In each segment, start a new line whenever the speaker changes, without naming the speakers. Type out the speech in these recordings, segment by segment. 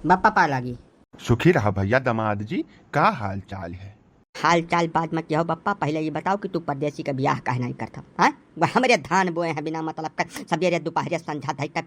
बप्पा पा लागी।
सुखी रहा भैया दामाद जी, का हाल चाल है?
हाल चाल बात मत कहो बप्पा, पहले ये बताओ कि तू परदेसी का ब्याह काहे नहीं करता? हाँ, वह हमारे धान बोए हैं बिना मतलब का, सवेरे दोपहर संझा धई का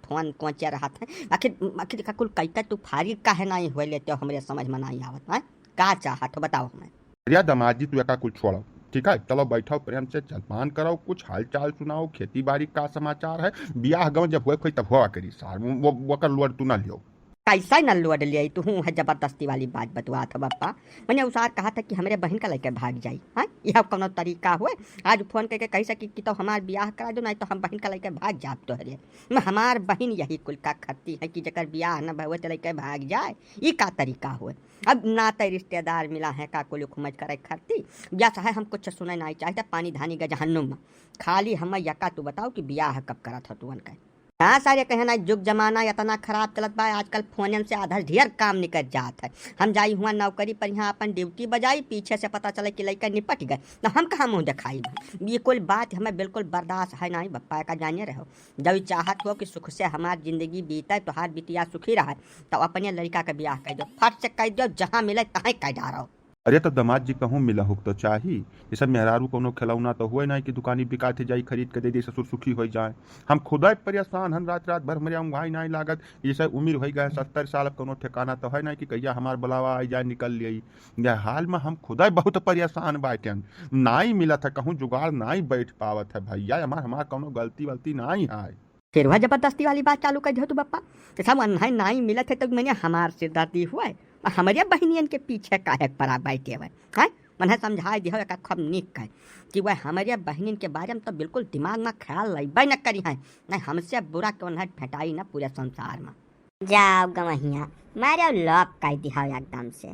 फोन कोचे रहा था। आखिर आखिर का कुल कई तू फारिग काहे नहीं हुए लेते हो, हमरे समझ में नहीं आवत। हाँ, का चाहत हो बताओ हमें।
भैया दामाद जी तू का कुछ छोड़ो, ठीक है? चलो बैठो, प्रेम से जलपान करो, कुछ हाल चाल सुनाओ, खेती बाड़ी का समाचार है। ब्याह गव जब हुए कोई तब हुआ करी सार वो कर लोड तू ना लियो।
कैसा न लौट लिया तू है जबरदस्ती वाली बात बतवा था बप्पा। मैंने उसार कहा था कि हमारे बहन का लेकर भाग जाई। हाँ, यह कोनो तरीका हुए? आज फोन करके कह सकी कि तो हमार ब्याह करा दो, नहीं तो हम बहन का लेकर भाग जाब। तो हरे मैं हमार बहन यही कुल का खत्ती है कि जकर ब्याह न भवे तो लेकर भाग जाए। ये का तरीका हुए? अब नाते रिश्तेदार मिला है का कुल खुमज करे खत्ती। जैसा है हम कुछ सुने नहीं चाहते, पानी धानी का जहन्नुम में खाली हम यका तू बताओ कि ब्याह कब करा था तू का? हाँ सारे कहना जुग जमाना इतना खराब चलत बा, आजकल फोन से आधा ढेर काम निकल जात है। हम जाई हुआ नौकरी पर, यहाँ अपन ड्यूटी बजाई, पीछे से पता चले कि लड़का निपट गए तो हम कहाँ मुँह दिखाई। ये कोई बात हमें बिल्कुल बर्दाश्त है नहीं बप्पा का, जाने रहो। जब चाहत हो कि सुख से हमारी जिंदगी बीते, तो हाथ बिटिया सुखी रहा, तो अपने लड़का का ब्याह कर दो, फट से कह दो, जहाँ मिले तहाँ कह डारो।
अरे तो दामाद जी कहूँ मिला हुक तो चाही। ये सब मेहरारू कोनो खिलौना तो हुए नहीं कि दुकानी बिका थे जाई खरीद के दे दी ससुर सुखी हो जाए। हम खुदा परेशान हन, रात रात भर मेरे वहाँ नहीं लागत। ये सब उम्र हो गए 70 साल, अब कोनो ठिकाना तो है नहीं कि कहिया हमार बुलावा आई जाए निकल लिया। यह हाल में हम खुदा बहुत परेशान बाटन, नहीं मिला था कहूँ जुगाड़ नहीं बैठ पावत है भैया। हमार कोनो गलती वलती नहीं है।
फिर वह जबरदस्ती वाली बात चालू कर दो तू बप्पा। तो सब अनहाई नहीं मिला थे तो मैंने हमार से दर्दी हुआ है, हमारे बहनियन के पीछे काहे पड़ा बैठे हुए हैं। मैंने समझा दिया का खूब निक है कि वह हमारे बहनियन के बारे में तो बिल्कुल दिमाग में ख्याल लैबे न करी है। नहीं हमसे बुरा कौन है फेटाई ना पूरे संसार में।
जाओ गवहिया मारे लॉक कर दिया एकदम से।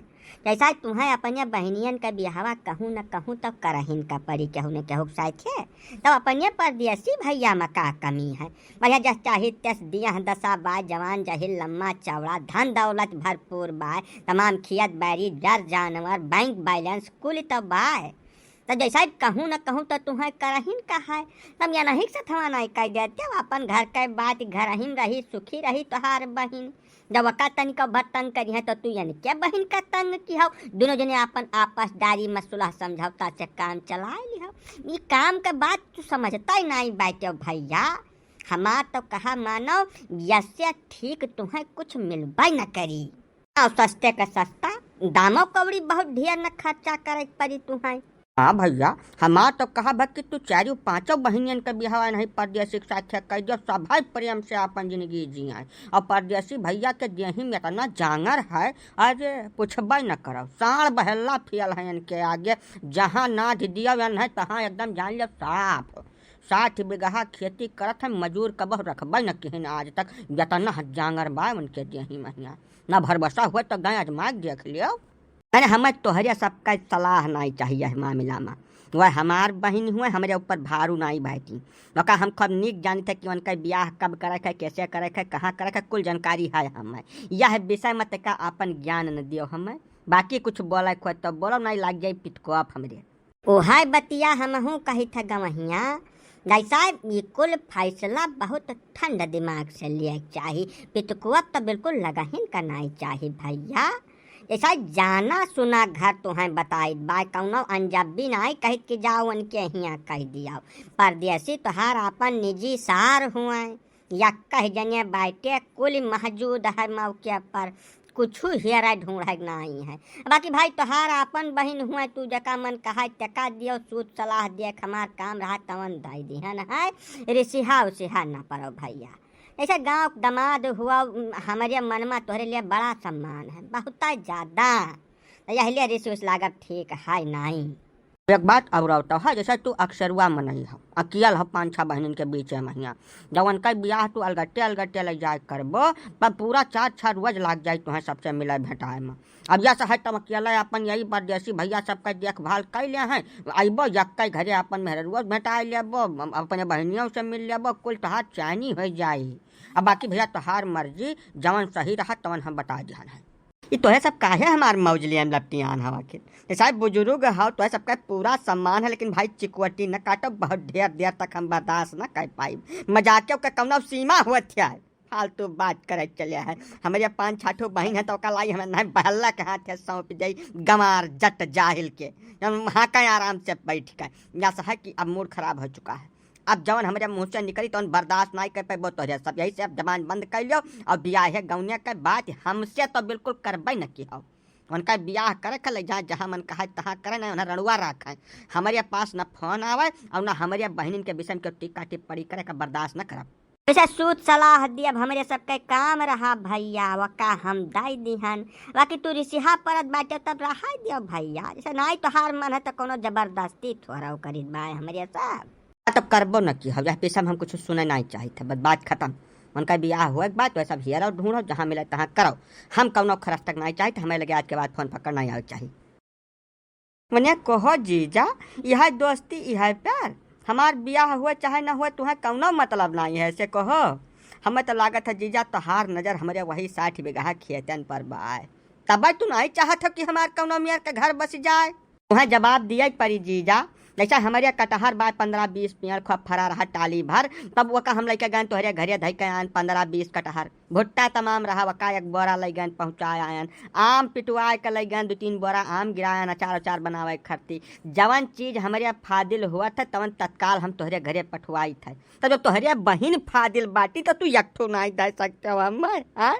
जैसा तुम्हें अपने बहनियन का बिहावा कहूँ न कहूँ तो करहिन का परी केहू न केहू साथ है, तब अपने परदेसी भैया में का कमी है। भैया जस चाहे तस दिया दशा बाय, जवान जहिल लम्मा चौड़ा, धन दौलत भरपूर बाय, तमाम खियत बैरी जर जानवर, बैंक बैलेंस कुल तो बाय। तो जैसा कहूँ न कहूँ तो तुम्हें करहिन का है, तब या नहीं से थवा नहीं कह देते अपन घर के बात घर ही रही सुखी रही तोहार बहन। जब का तनिक भर तंग करी है तो तू यानी क्या बहन का तंग की हो? दोनों जने अपन आपसदारी में सुलह समझौता से काम चला ली हो। ये काम का बात तू समझता ही नहीं बैठे भैया। हमार तो कहा मानो यसे ठीक तुम्हें कुछ मिलबा न करी। और सस्ते का सस्ता, दामों कौड़ी बहुत ढेर न खर्चा करे पड़ी तुम्हें।
हाँ भैया, हमार तो कहा भा कि तू चारों पांचों बहनियन के बिहावा नहीं परदेसी के साथ कह दो, सभी प्रेम से अपन जिंदगी जिए। और परदेसी भैया के देही में इतना जांगर है, अरे पूछबे न करो, साढ़ बहला फियल है इनके आगे। जहाँ नाथ दिया है तहाँ एकदम जान लो साफ। 60 बीघा खेती करत है, मजूर कब रखबे न किहन आज तक। इतना जांगर बा उनके देही महिया, न भरबसा हुए तो गए आजमा देख लियो। मैंने हमें तोहरे सबका सलाह नहीं चाहिए है मामला में। वह हमार बहन हुए, हमारे ऊपर भारू नहीं बैठी। मका हम खूब नीक जानते कि उनका ब्याह कब करे है, कैसे करे है, कहाँ करे है, कुल जानकारी है हमें। यह विषय में तक अपन ज्ञान न दियो हमें। बाकी कुछ बोले खोज तो बोलो, नहीं लग जाए पिटकोप हमरे।
ओहा बतिया हमहू कही था गवहिया। जैसा ये कुल फैसला बहुत ठंड दिमाग से लिया चाहिए, पिटकुआ तो बिल्कुल लगहिन का नहीं चाहिए भैया। ऐसा जाना सुना घर तुम्हें बताई बाय कौनो अंजबी नहीं कह के जाओ उनके यहाँ कह दिया। परदेसी तोहार अपन निजी सार हुए या कह जने बैठे कुल मौजूद है मौके पर, कुछ हेरा ढूंढ नहीं है। बाकी भाई तोहार अपन बहन हुए, तू जका मन कहा टका दियो, सूद सलाह देख हमार काम रहा तवन दाई दिहन है, रिसिहा उसिहा ना पड़ो भैया। ऐसे गांव दामाद हुआ हमारे मन में तोहरे लिए बड़ा सम्मान है, बहुत ज़्यादा। यह लिए रिस उस लागत ठीक है नहीं।
एक बात और होता है, जैसे तू अक्सरुआ में नहीं हो, अकेल हो 5-6 बहन के बीच में हियाँ। जब उनका ब्याह तू अलगट्टे अलगट्टे ले जाए करबो, पर पूरा 4-6 रोज लग जाए तुम्हें सबसे मिले भेटाए में। अब यह है तुम अकेला अपन यही परदेसी भैया सबका देखभाल कर ले हैं, अबो यक्का घरे अपन मेहरुआ भेटाए लेबो, अपने बहनियों से मिल लेबो, कुल तोहार चैनी हो जाए। अब बाकी भैया तोहार मर्जी, जवन सही रहा तवन हम बता दिया है। ये तो है सब काहे हमार मौजलियन लपटियान हवा के साहब बुजुर्ग हो तो है सबका पूरा सम्मान है, लेकिन भाई चिकवटी न काटो, बहुत ढेर देर तक हम बर्दाश्त न कर पाई। मजाकियों का कौनो सीमा हुआ है। फालतू बात करे चले है। हमारे 5-6 बहन है तो ओका लाई हमें नहीं बहल्ला के हाथ है सौंप दे गमार जट जाहिल के वहाँ का आराम से बैठ कर या है कि अब मूड खराब हो चुका है। अब जवन हमारे मुँह से निकली तो बर्दाश्त नहीं कर पाए तो सब यही से अब जबान बंद कर लो और ब्याह गौनिया के बात हमसे तो बिल्कुल करबे न की हो। उनका ब्याह करे खल जहाँ जहाँ मन कहा तहाँ करे ना उन्हें रणुआ रखे। हमारे पास न फोन आवे और न हमारे बहन के विषय में टीका टिप्पणी करे का बर्दाश्त न करब।
वैसे सूद सलाह दिया हमारे सबके काम रहा भैया वका हम दाई दिहन बाकी तू रिसिहा परत बाटे तब रहा दियो भैया जैसे नहीं तो हार मन है तो कोनो जबरदस्ती थोड़ा करीब बाय हमारे साहब
तब करबो न की अब पैसा हम कुछ सुने नहीं चाहिए थे बस बात खत्म। उनका ब्याह हुआ एक बात वैसा हियर और ढूंढो जहाँ मिले तहाँ करो। हम कौनो खरस तक नहीं चाहिए हमें लगे आज के बाद फोन पकड़ नहीं आवे चाहिए। मने कहो जीजा यह दोस्ती यह प्यार हमार ब्याह हुआ चाहे न हुआ तुम्हें कौनो मतलब नहीं है ऐसे कहो। हमें तो लागत है जीजा तोहार नजर हमारे वही 60 बीघा खेतन पर बाय तब तू नहीं चाहत हो कि हमार कौनो मियार के घर बस जाए। तुम्हें जवाब दिया परी जीजा जैसा हमारे कटहर बाय 15-20 पेड़ खूब फरा रहा टाली भर तब वका हम लेके गए तोहरे घरे धई के आन 15-20 कटहर भुट्टा तमाम रहा वका 1 बोरा ले गए पहुँचाए आयन आम पिटवाए के ले गए 2-3 बोरा आम गिरायन अचार बनावे खरती जवन चीज हमारे फादिल हुआ था तवन तत्काल हम तोहरे घरे पठवाई थे। तो जब तोहरे बहन फादिल बाटी तो तू यकठो नहीं दे सकते हो हमें। हाँ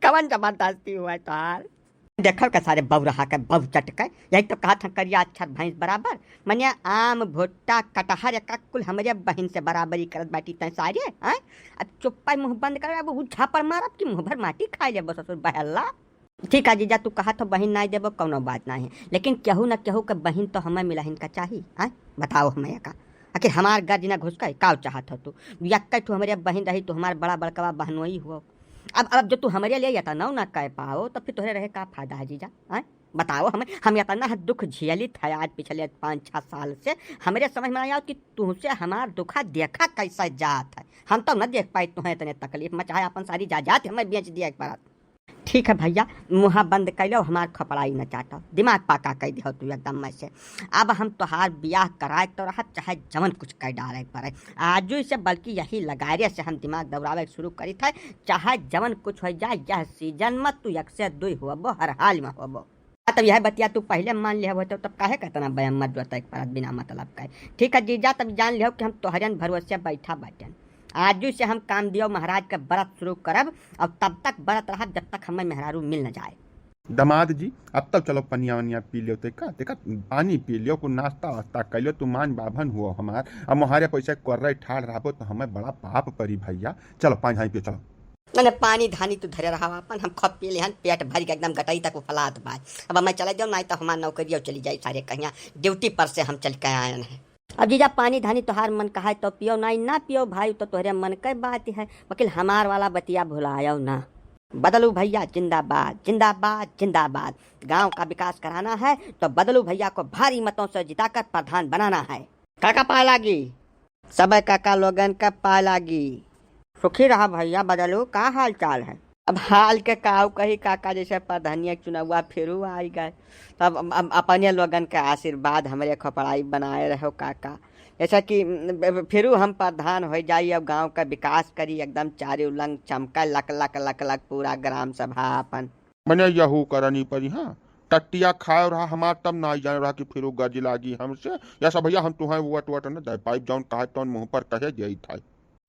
कवन जबरदस्ती हुआ तोहार देखल का सारे बऊ रहा के बऊ चटके यही तो कहा था करिया अक्षर भैंस बराबर मने आम भुट्टा कटहर का कुल हमारे बहन से बराबरी करत बाटी तय सारे। हैं अब चुप्पा मुंह बंद कर अब झापड़ मारब कि मुंह भर माटी खाए ले बस ससुर बहल्ला। ठीक है जीजा तू कहा तो बहन नहीं देबो कौनो बात नहीं है लेकिन केहू न केहू के बहन तो हमें मिला इनका चाहिए। हैं बताओ हमें का आखिर हमार गर्ज न घुस गए का चाहत हो तू यक्का तू हमारे बहन रही तो हमार बड़ा बड़का बहनोई हुआ। अब जो तू हमारे लिए यता ना कह पाओ तो फिर तोहरे रहे का फायदा है जीजा। हैं बताओ हमें हम यतना दुख झेली था आज पिछले 5-6 साल से हमारे समझ में आया कि तुमसे हमार दुखा देखा कैसा जात है हम तो न देख पाए तुम्हें इतने तकलीफ में चाहे अपन सारी जात हमें बेच दिया एक बार। ठीक है भैया मुँह बंद कर लो हमार खपड़ाई न चाटो दिमाग पाका कह दियो तू एकदम मैं से। अब हम तोहार ब्याह कराए तो रहा चाहे जवन कुछ कर डाले पड़े आजू से बल्कि यही लगारे से हम दिमाग दौड़ावे शुरू करी थे चाहे जवन कुछ हो जाए यह सीजन में तू 1 से 2 होबो हर हाल में होबो। तब यह बतिया तू पहले मान लिया हो तब काहे कहतना बयान मत जोता एक पर बिना मतलब का। ठीक है जीजा तब जान लियो कि हम तोहरन भरोसे बैठा बाटन आजू से हम काम दियो महाराज का व्रत शुरू करब और तब तक व्रत रहा जब तक हमें मेहरारू मिल न जाए।
दामाद जी अब तक चलो पनिया वनिया पी लियो तेका पानी पी लियो को नाश्ता वास्ता कर लियो तू मान बाभन हुआ हमार अब मुहारे पैसा कर रहे ठाड़ रहो तो हमें बड़ा पाप परी भैया। चलो 5 हाई पियो चलो
मैंने पानी धानी तू धरे रहा अपन हम खप पी लिहन पेट भर के एकदम गटाई तक फलात बाय। अब मैं चले जाऊँ नहीं तो हमार नौकरी चली जाए सारे कहीं ड्यूटी पर से हम चल के आए हैं। अब जीजा पानी धानी तोहार मन कहा तो पियो नहीं ना पियो भाई तो तोहरे मन के बात है वकील हमार वाला बतिया भुलायो ना। बदलू भैया जिंदाबाद जिंदाबाद जिंदाबाद। गांव का विकास कराना है तो बदलू भैया को भारी मतों से जिताकर प्रधान बनाना है। काका पाए लागी सब काका लोगन का पाए लागी सुखी रहा भैया। बदलू का हाल चाल है। अब हाल के काऊ कही काका जैसे प्रधानिया चुनाव फिरू आई गए तब अपने लोगन के आशीर्वाद हमारे खपड़ाई बनाए रहो काका जैसा कि फिर हम प्रधान हो जाइए अब गांव का विकास करी एकदम चारों लंग चमका लक लक लक लक पूरा ग्राम सभा अपन
मैंने यहू करनी पड़ी। हाँ टट्टिया खाए रहा हमार तब ना जान रहा कि फिर गर्ज लागी हमसे या सब भैया हम तुम्हें वट न दे पाइप जौन कहे तो मुँह पर कहे यही था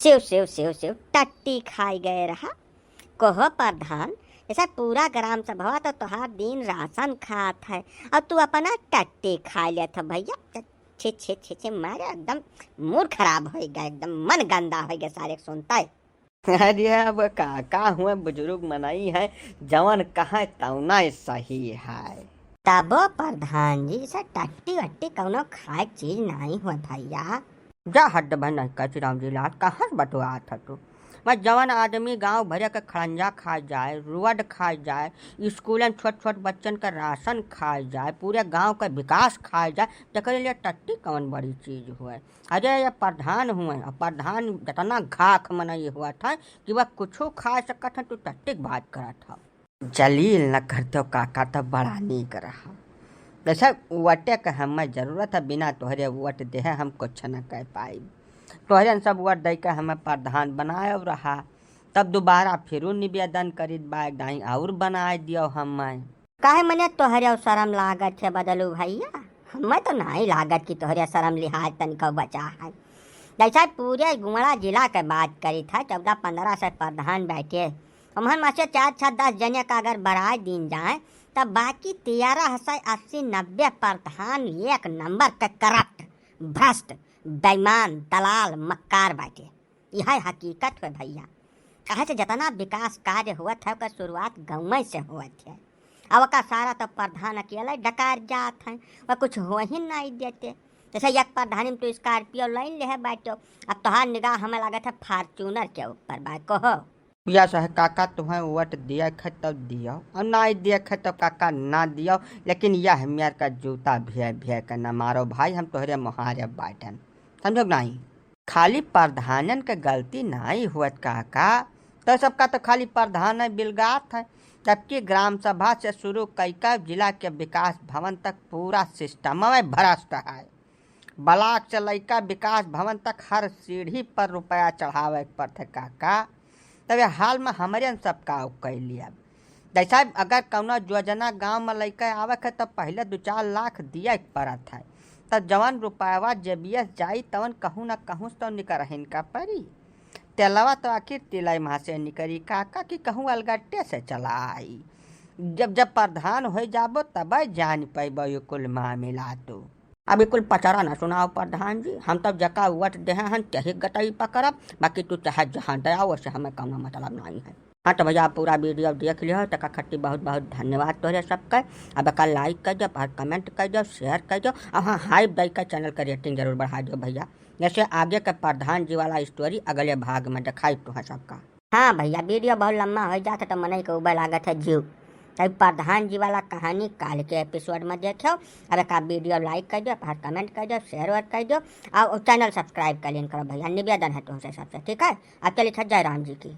शिव शिव शिव शिव टट्टी खाई गए रहा कहो प्रधान ऐसा पूरा ग्राम सभा तो तोहार दिन राशन खात है और तू अपना टट्टी खा लिया था भैया। छे छे छे छे मारे एकदम मूड खराब हो गया एकदम मन गंदा हो गया सारे सुनता है।
अरे अब काका हुए बुजुर्ग मनाई है जवन कहा तौना सही है।
तब प्रधान जी से टट्टी वट्टी कौनो खाए चीज नहीं हुआ भैया।
जा हड्ड बन कचराम जिला कहाँ से बटुआ था तू मैं जवन आदमी गांव भरे के खड़ंजा खा जाए रुअड खा जाए स्कूलन छोट छोट बच्चन का राशन खा जाए पूरे गांव का विकास खा जाए तो लिए टट्टी कौन बड़ी चीज हुआ। अरे ये प्रधान हुए और प्रधान जितना घाख मनाई हुआ था कि वह कुछ खा सकता था तो टट्टी बात करा था। जलील न करते काका तो बड़ा नीक रहा जैसे वटे के हमें जरूरत है बिना तोहरे वट दे हम कुछ न कह पाई तोहरे सब वट दे के हमें प्रधान बनाए रहा तब दोबारा फिर निवेदन करित बा दाई और बनाए दियो हमें।
काहे मने तोहरे शर्म लागत है बदलू भैया? हमें तो नहीं लागत कि तोहरे शर्म लिहाज तनिको बचा है। जैसा पूरे गुमड़ा जिला के बात करी था 14-15 से प्रधान बैठे, हमारे में से 4-6-10 जने का अगर बढ़ाए दिन जाए तब बाकी 1380-90 प्रधान एक नंबर के करप्ट, भ्रष्ट, बेईमान, दलाल, मक्कार बैठे। यह हकीकत है भैया। कहे से जितना विकास कार्य हुआ था उसका शुरुआत गाँव से हुआ थे। अब का सारा तो प्रधान अकेला डकार जात है, वह कुछ हो ही नहीं देते। जैसे एक प्रधानी में तो स्कॉर्पियो लाइन ले है बैठो, अब तोहार निगाह हमें लागत है फॉर्चूनर के ऊपर बा। कहो
या सह काका तुम्हें वोट दिया ख तब दियो और ना दिया ख तब काका ना दियो, लेकिन यह मेर का जूता भे भे कर न मारो भाई, हम तोहरे मुहारे बैठन समझो नहीं। खाली प्रधानन के गलती नहीं हुआ काका, तो सबका तो खाली प्रधान बिलगात है, जबकि ग्राम सभा से शुरू कईका जिला के विकास भवन तक पूरा सिस्टम में भ्रष्ट है। ब्लॉक से लैका विकास भवन तक हर सीढ़ी पर रुपया चढ़ावे पर थे काका। तब हाल में हमारे सबका कैल लिया। जैसा अगर कौनो योजना गांव में लैके आवे है तब पहले 2-4 लाख दिया पड़त है, तब जवन रुपयावा जेबीएस जाई तवन कहूँ न कहूँ तो निकरहिन का परी। तेलवा तो आखिर तिलाई माँ से निकरी काका कि कहूँ अलगट्टे से चला आई। जब जब प्रधान हो जाबो तब जान पैबो ये कुल मामला। तो अभी कुल पचारा न सुनाओ प्रधान जी, हम तब जका वट दे हन तही गटई पकड़ब, बाकी तू चाहे जहाँ दया वैसे हमें कौनो मतलब नहीं है। हाँ तो भैया पूरा वीडियो देख लियो, तका खट्टी बहुत बहुत धन्यवाद तोहरे सबके। अब का लाइक कर दो और कमेंट कर दो, शेयर कर दो, और हाँ हाइप दई का चैनल का रेटिंग जरूर बढ़ा दो भैया। जैसे आगे के प्रधान जी वाला स्टोरी अगले भाग में दिखाई तो है सबका।
हाँ भैया वीडियो बहुत लंबा हो जाता तो मन के ऊबर लागत है जीव। तब प्रधान जी वाला कहानी काल के एपिसोड में देखो। अब का वीडियो लाइक कर दो, कमेंट कर दो, शेयर कर दो, और चैनल सब्सक्राइब कर लेन करो भैया, निवेदन है तुमसे सबसे, ठीक है। अब चलिए जय राम जी की।